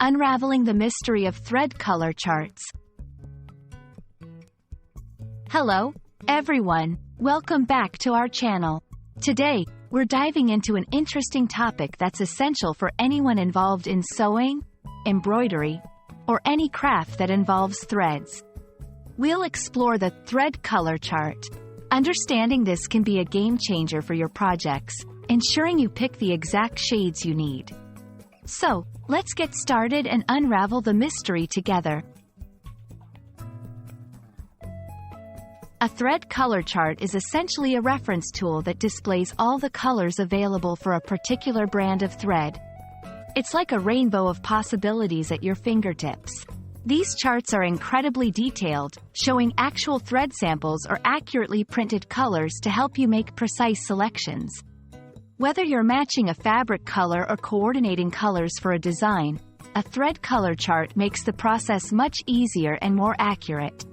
Unraveling the Mystery of Thread Color Charts. Hello, everyone. Welcome back to our channel. Today, we're diving into an interesting topic that's essential for anyone involved in sewing, embroidery, or any craft that involves threads. We'll explore the thread color chart. Understanding this can be a game changer for your projects, ensuring you pick the exact shades you need. So, let's get started and unravel the mystery together. A thread color chart is essentially a reference tool that displays all the colors available for a particular brand of thread. It's like a rainbow of possibilities at your fingertips. These charts are incredibly detailed, showing actual thread samples or accurately printed colors to help you make precise selections. Whether you're matching a fabric color or coordinating colors for a design, a thread color chart makes the process much easier and more accurate.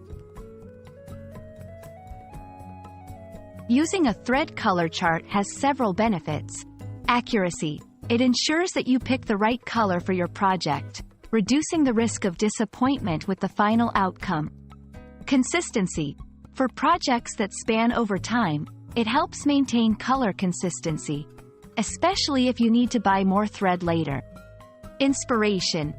Using a thread color chart has several benefits. Accuracy. It ensures that you pick the right color for your project, reducing the risk of disappointment with the final outcome. Consistency. For projects that span over time, it helps maintain color consistency, especially if you need to buy more thread later. Inspiration.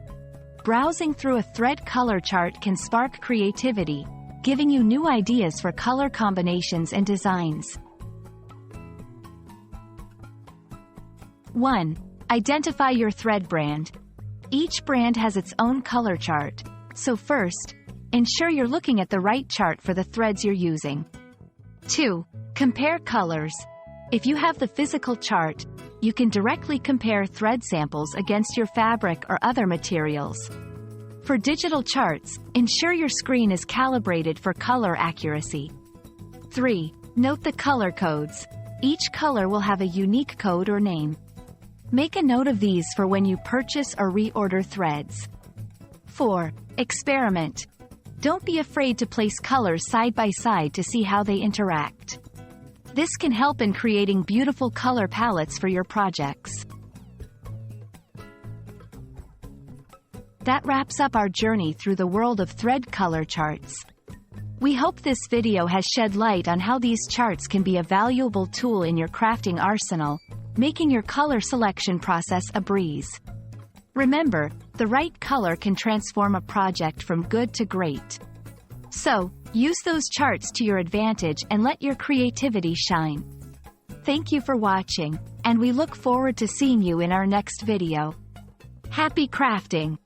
Browsing through a thread color chart can spark creativity, giving you new ideas for color combinations and designs. 1. Identify your thread brand. Each brand has its own color chart, so first, ensure you're looking at the right chart for the threads you're using. 2. Compare colors. If you have the physical chart, you can directly compare thread samples against your fabric or other materials. For digital charts, ensure your screen is calibrated for color accuracy. 3. Note the color codes. Each color will have a unique code or name. Make a note of these for when you purchase or reorder threads. 4. Experiment. Don't be afraid to place colors side by side to see how they interact. This can help in creating beautiful color palettes for your projects. That wraps up our journey through the world of thread color charts. We hope this video has shed light on how these charts can be a valuable tool in your crafting arsenal, making your color selection process a breeze. Remember, the right color can transform a project from good to great. So, use those charts to your advantage and let your creativity shine. Thank you for watching, and we look forward to seeing you in our next video. Happy crafting!